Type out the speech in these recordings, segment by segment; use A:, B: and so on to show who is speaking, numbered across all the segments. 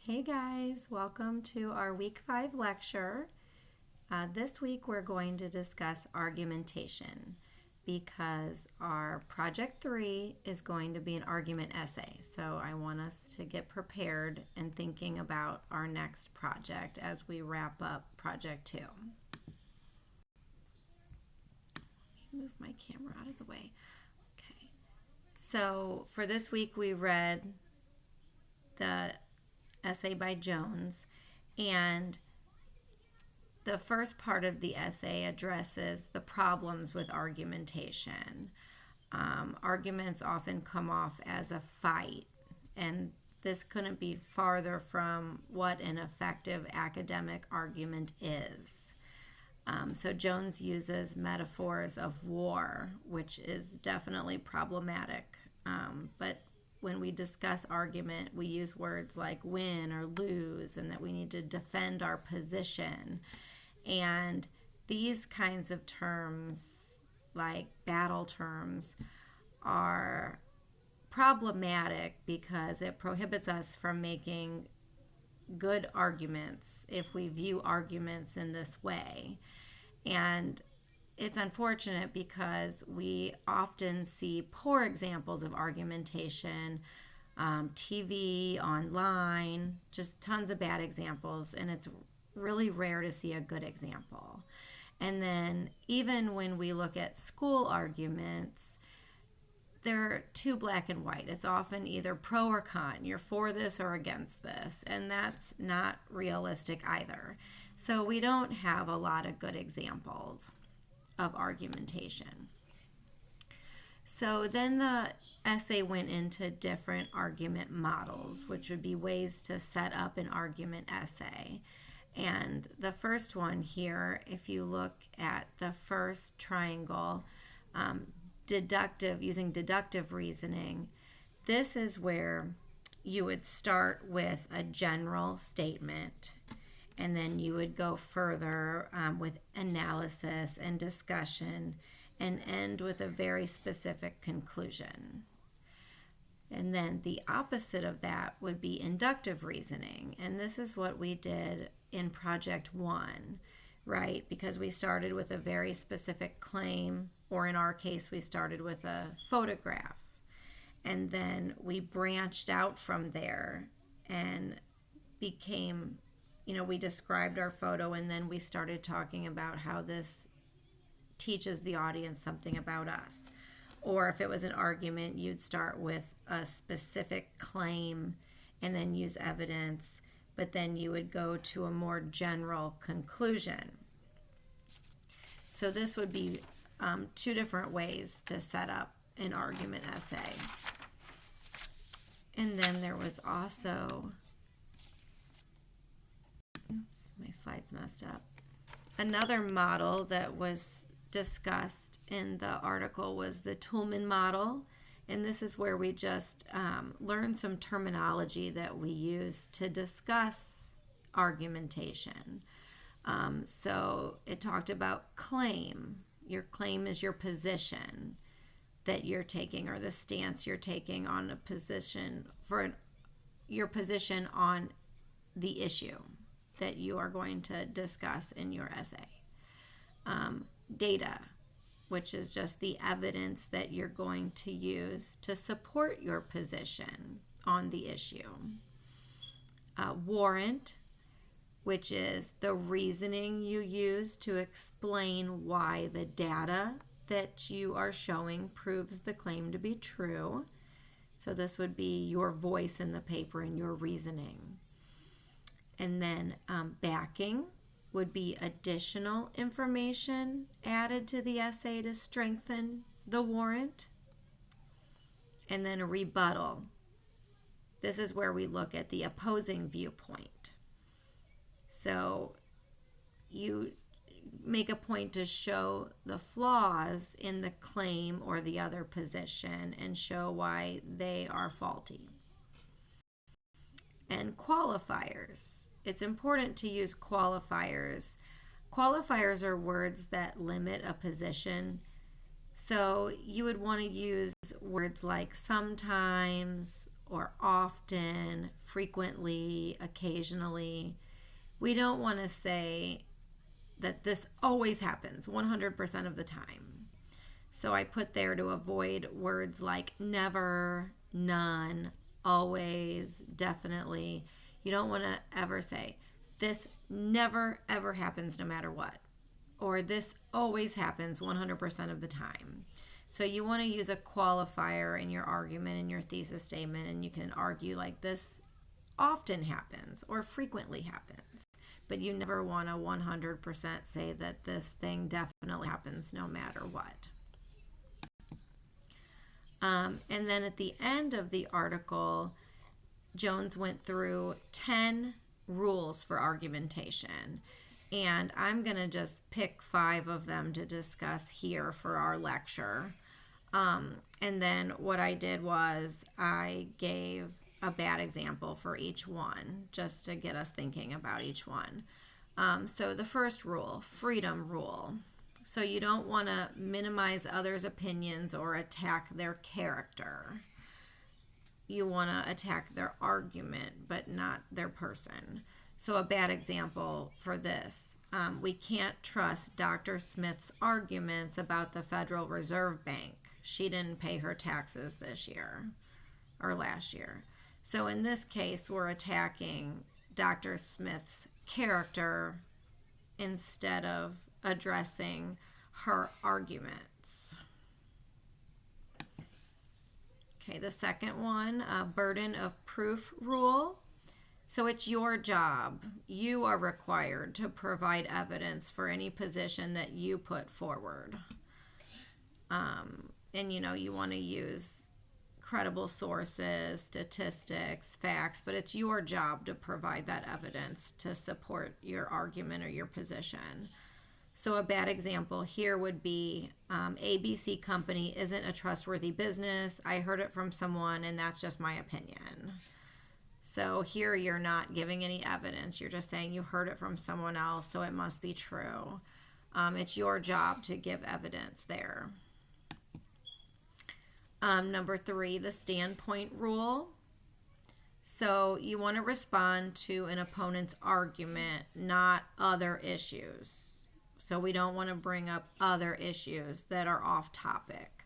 A: Hey guys, welcome to our week 5 lecture. This week we're going to discuss argumentation because our project 3 is going to be an argument essay. So I want us to get prepared and thinking about our next project as we wrap up project 2. Let me move my camera out of the way. Okay. So for this week we read the essay by Jones, and the first part of the essay addresses the problems with argumentation. Arguments often come off as a fight, and this couldn't be farther from what an effective academic argument is. So Jones uses metaphors of war, which is definitely problematic, but when we discuss argument, we use words like win or lose, and that we need to defend our position. And these kinds of terms, like battle terms, are problematic because it prohibits us from making good arguments if we view arguments in this way. And it's unfortunate because we often see poor examples of argumentation, TV, online, just tons of bad examples, and it's really rare to see a good example. And then even when we look at school arguments, they're too black and white. It's often either pro or con. You're for this or against this, and that's not realistic either. So we don't have a lot of good examples of argumentation. So then the essay went into different argument models, which would be ways to set up an argument essay. And the first one here, if you look at the first triangle, using deductive reasoning, this is where you would start with a general statement, and then you would go further with analysis and discussion and end with a very specific conclusion. And then the opposite of that would be inductive reasoning. And this is what we did in Project 1, right? Because we started with a very specific claim, or in our case, we started with a photograph. And then we branched out from there and became, we described our photo, and then we started talking about how this teaches the audience something about us. Or if it was an argument, you'd start with a specific claim and then use evidence, but then you would go to a more general conclusion. So this would be two different ways to set up an argument essay. And then there was also, my slides messed up. Another model that was discussed in the article was the Toulmin model, and this is where we just learn some terminology that we use to discuss argumentation. So it talked about claim. Your claim is your position that you're taking, or the stance you're taking on a position your position on the issue that you are going to discuss in your essay. Data, which is just the evidence that you're going to use to support your position on the issue. Warrant, which is the reasoning you use to explain why the data that you are showing proves the claim to be true. So this would be your voice in the paper and your reasoning. And then backing would be additional information added to the essay to strengthen the warrant. And then a rebuttal. This is where we look at the opposing viewpoint. So you make a point to show the flaws in the claim or the other position and show why they are faulty. And qualifiers. It's important to use qualifiers. Qualifiers are words that limit a position. So you would want to use words like sometimes or often, frequently, occasionally. We don't want to say that this always happens 100% of the time. So I put there to avoid words like never, none, always, definitely. You don't want to ever say, this never ever happens no matter what, or this always happens 100% of the time. So you want to use a qualifier in your argument, in your thesis statement, and you can argue like this often happens or frequently happens. But you never want to 100% say that this thing definitely happens no matter what. And then at the end of the article, Jones went through 10 rules for argumentation. And I'm going to just pick 5 of them to discuss here for our lecture. And then what I did was I gave a bad example for each one, just to get us thinking about each one. So the first rule, freedom rule. So you don't want to minimize others' opinions or attack their character. You want to attack their argument, but not their person. So a bad example for this, we can't trust Dr. Smith's arguments about the Federal Reserve Bank. She didn't pay her taxes this year or last year. So in this case, we're attacking Dr. Smith's character instead of addressing her arguments. Okay, the second one, burden of proof rule. So it's your job. You are required to provide evidence for any position that you put forward. And you want to use credible sources, statistics, facts, but it's your job to provide that evidence to support your argument or your position. So a bad example here would be ABC company isn't a trustworthy business. I heard it from someone and that's just my opinion. So here you're not giving any evidence. You're just saying you heard it from someone else, so it must be true. It's your job to give evidence there. Number 3, the standpoint rule. So you want to respond to an opponent's argument, not other issues. So we don't want to bring up other issues that are off topic.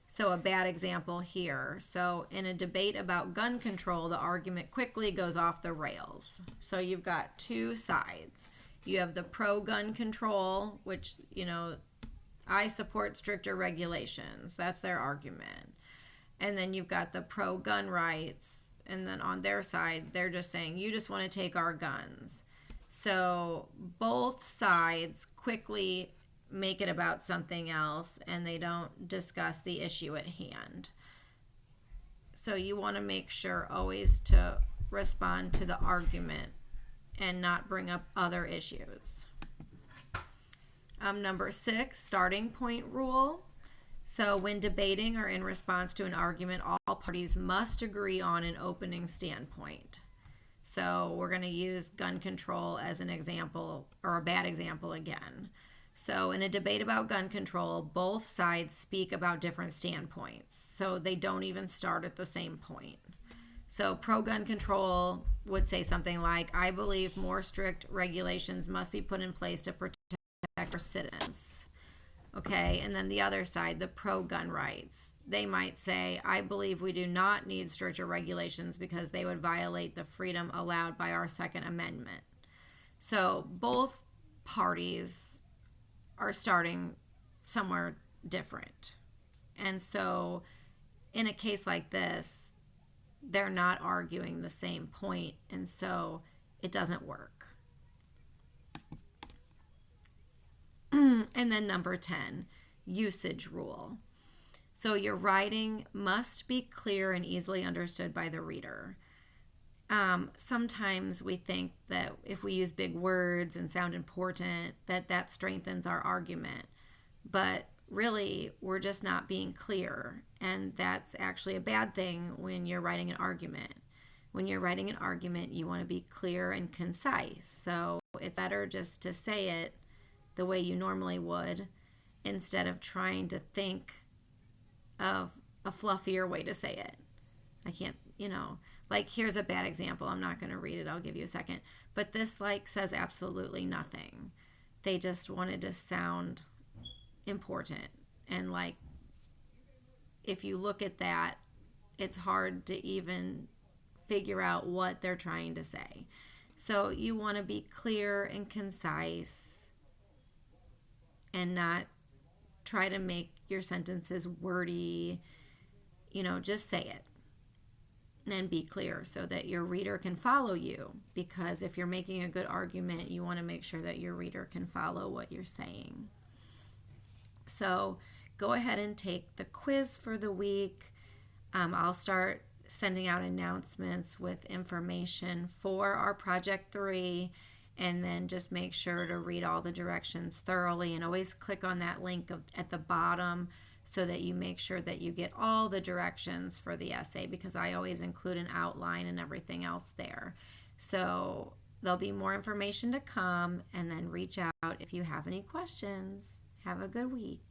A: So a bad example here. So in a debate about gun control, the argument quickly goes off the rails. So you've got 2 sides. You have the pro-gun control, which, I support stricter regulations. That's their argument. And then you've got the pro-gun rights. And then on their side, they're just saying, you just want to take our guns. So both sides quickly make it about something else and they don't discuss the issue at hand. So you want to make sure always to respond to the argument and not bring up other issues. Number 6, starting point rule. So when debating or in response to an argument, all parties must agree on an opening standpoint. So we're going to use gun control as an example, or a bad example again. So in a debate about gun control, both sides speak about different standpoints. So they don't even start at the same point. So pro-gun control would say something like, I believe more strict regulations must be put in place to protect our citizens. Okay, and then the other side, the pro-gun rights, they might say, I believe we do not need stricter regulations because they would violate the freedom allowed by our Second Amendment. So both parties are starting somewhere different. And so in a case like this, they're not arguing the same point, and so it doesn't work. And then number 10, usage rule. So your writing must be clear and easily understood by the reader. Sometimes we think that if we use big words and sound important, that strengthens our argument. But really, we're just not being clear. And that's actually a bad thing when you're writing an argument. When you're writing an argument, you want to be clear and concise. So it's better just to say it the way you normally would instead of trying to think of a fluffier way to say it. I can't, like here's a bad example. I'm not going to read it. I'll give you a second. But this like says absolutely nothing. They just wanted to sound important. And like if you look at that, it's hard to even figure out what they're trying to say. So you want to be clear and concise and not try to make your sentences wordy. Just say it and be clear so that your reader can follow you. Because if you're making a good argument, you want to make sure that your reader can follow what you're saying. So go ahead and take the quiz for the week. I'll start sending out announcements with information for our Project 3, and then just make sure to read all the directions thoroughly and always click on that link at the bottom so that you make sure that you get all the directions for the essay, because I always include an outline and everything else there. So there'll be more information to come, and then reach out if you have any questions. Have a good week.